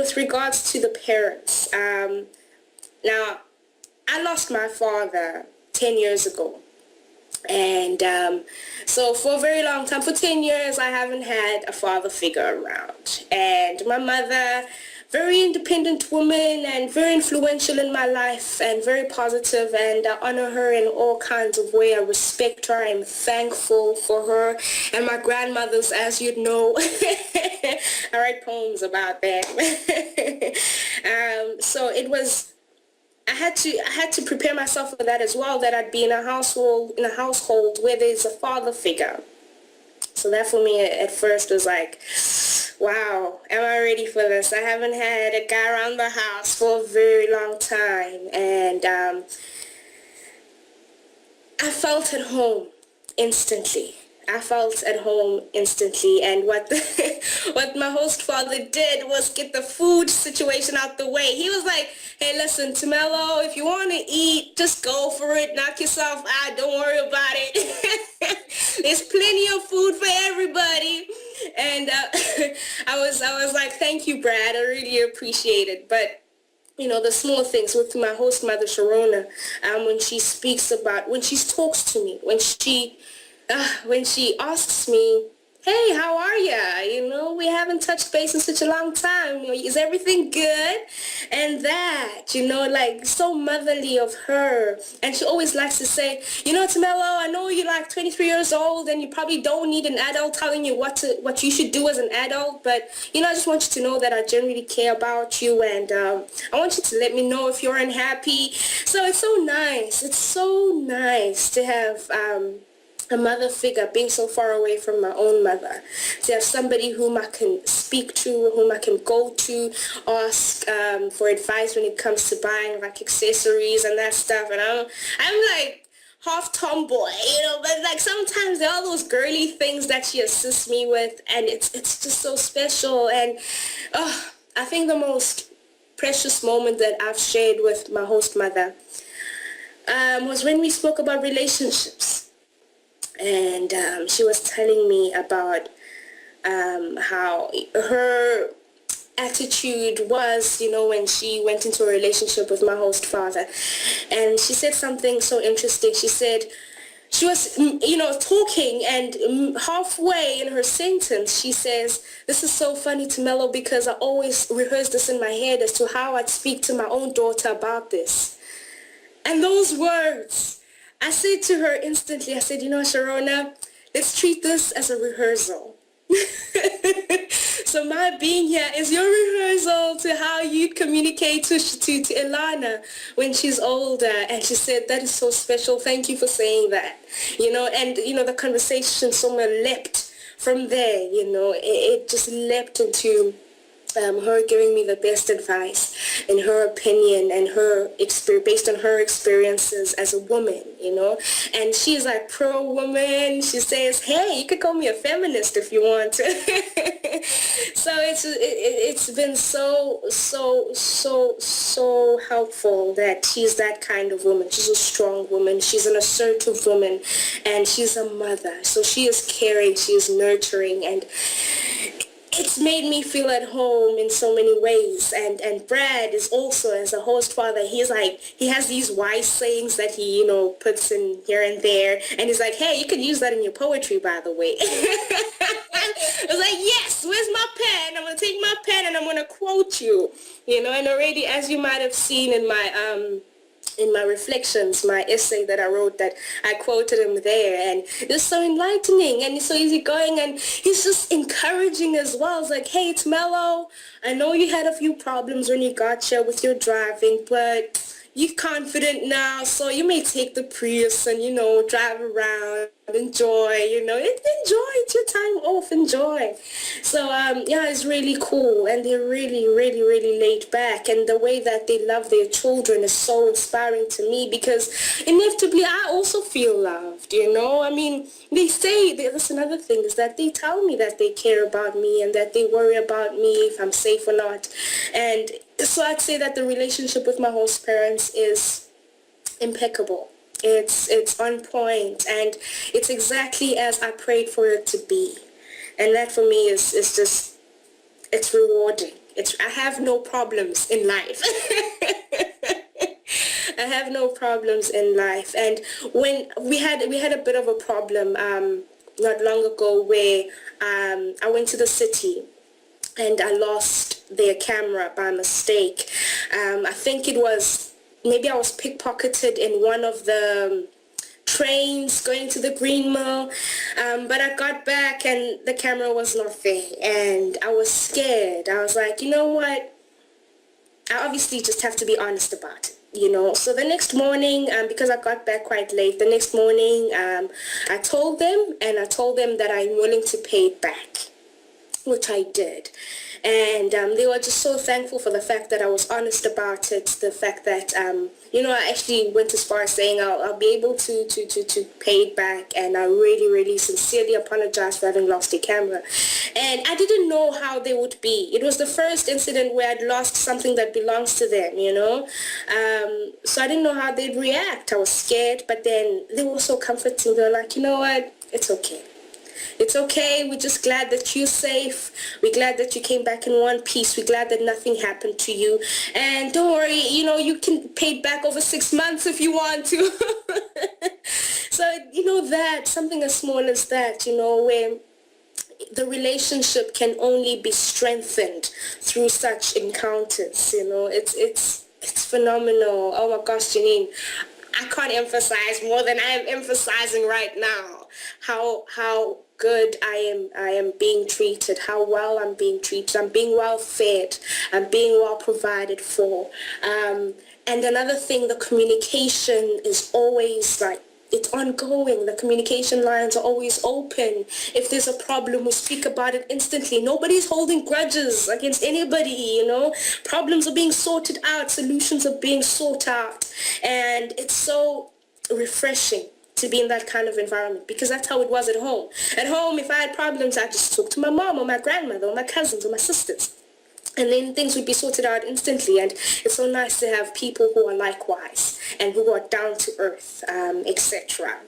with regards to the parents, now, I lost my father 10 years ago. And so for a very long time, for 10 years, I haven't had a father figure around. And my mother, very independent woman and very influential in my life and very positive, and I honor her in all kinds of ways. I respect her. I'm thankful for her. And my grandmothers, as you know, I write poems about that. So it was, I had to prepare myself for that as well, that I'd be in a household where there's a father figure. So that for me at first was like, wow, am I ready for this? I haven't had a guy around the house for a very long time. And I felt at home instantly. I felt at home instantly, and what my host father did was get the food situation out the way. He was like, hey, listen, Tumelo, if you want to eat, just go for it. Knock yourself out. Don't worry about it. There's plenty of food for everybody. And I was like, thank you, Brad. I really appreciate it. But you know, the small things with my host mother, Sharona, when she talks to me, when she asks me, hey, how are ya? You know, we haven't touched base in such a long time. You know, is everything good? And that, you know, like so motherly of her. And she always likes to say, you know, Tumelo, I know you're like 23 years old and you probably don't need an adult telling you what you should do as an adult. But, you know, I just want you to know that I genuinely care about you. And I want you to let me know if you're unhappy. So it's so nice. It's so nice to have a mother figure, being so far away from my own mother, to have somebody whom I can speak to, whom I can go to, ask for advice when it comes to buying like accessories and that stuff. And I'm like half tomboy, you know, but like sometimes there are those girly things that she assists me with, and it's just so special. And I think the most precious moment that I've shared with my host mother was when we spoke about relationships. And she was telling me about how her attitude was, you know, when she went into a relationship with my host father. And she said something so interesting. She said she was, you know, talking, and halfway in her sentence, she says, this is so funny, Tumelo, because I always rehearse this in my head as to how I'd speak to my own daughter about this. And those words, I said to her instantly, I said, you know, Sharona, let's treat this as a rehearsal. So my being here is your rehearsal to how you'd communicate to Ilana when she's older. And she said, that is so special. Thank you for saying that. You know, and, you know, the conversation somewhere leapt from there, you know. It just leapt into her giving me the best advice in her opinion and her based on her experiences as a woman, you know. And she's like pro-woman. She says, hey, you could call me a feminist if you want to. So it's been so helpful that she's that kind of woman. She's a strong woman. She's an assertive woman, and she's a mother. So she is caring. She is nurturing, and it's made me feel at home in so many ways. And Brad is also, as a host father, he's like, he has these wise sayings that he, you know, puts in here and there. And he's like, hey, you could use that in your poetry, by the way. I was like, yes, where's my pen? I'm going to take my pen and I'm going to quote you. You know, and already, as you might have seen in my reflections, my essay that I wrote, that I quoted him there, and it's so enlightening and it's so easygoing, and he's just encouraging as well. It's like, hey, it's Mellow. I know you had a few problems when you got here with your driving, but you're confident now, so you may take the Prius and, you know, drive around, enjoy, you know, enjoy, it's your time off, enjoy. So, yeah, it's really cool, and they're really, really, really laid back, and the way that they love their children is so inspiring to me, because inevitably I also feel loved, you know. I mean, they say, that's another thing, is that they tell me that they care about me and that they worry about me if I'm safe or not. And so I'd say that the relationship with my host parents is impeccable. It's on point, and it's exactly as I prayed for it to be. And that for me is just, it's rewarding. I have no problems in life. I have no problems in life. And when we had a bit of a problem not long ago where I went to the city and I lost their camera by mistake. I think it was, maybe I was pickpocketed in one of the trains going to the Green Mill, but I got back and the camera was not there, and I was scared. I was like, you know what, I obviously just have to be honest about it. So the next morning, because I got back quite late, the next morning I told them that I'm willing to pay it back, which I did. And they were just so thankful for the fact that I was honest about it, the fact that, I actually went as far as saying I'll be able to pay it back, and I really, really sincerely apologize for having lost a camera. And I didn't know how they would be. It was the first incident where I'd lost something that belongs to them, so I didn't know how they'd react. I was scared, but then they were so comforting. They were like, you know what, it's okay. It's okay. We're just glad that you're safe. We're glad that you came back in one piece. We're glad that nothing happened to you. And don't worry, you can pay it back over 6 months if you want to. So, that, something as small as that, where the relationship can only be strengthened through such encounters, it's phenomenal. Oh my gosh, Janine, I can't emphasize more than I am emphasizing right now how good I am being treated, how well I'm being treated. I'm being well fed, I'm being well provided for. And another thing, the communication is always it's ongoing. The communication lines are always open. If there's a problem, we speak about it instantly. Nobody's holding grudges against anybody, Problems are being sorted out. Solutions are being sought out. And it's so refreshing to be in that kind of environment, because that's how it was at home. At home, if I had problems, I'd just talk to my mom or my grandmother or my cousins or my sisters. And then things would be sorted out instantly. And it's so nice to have people who are likewise and who are down to earth, etc.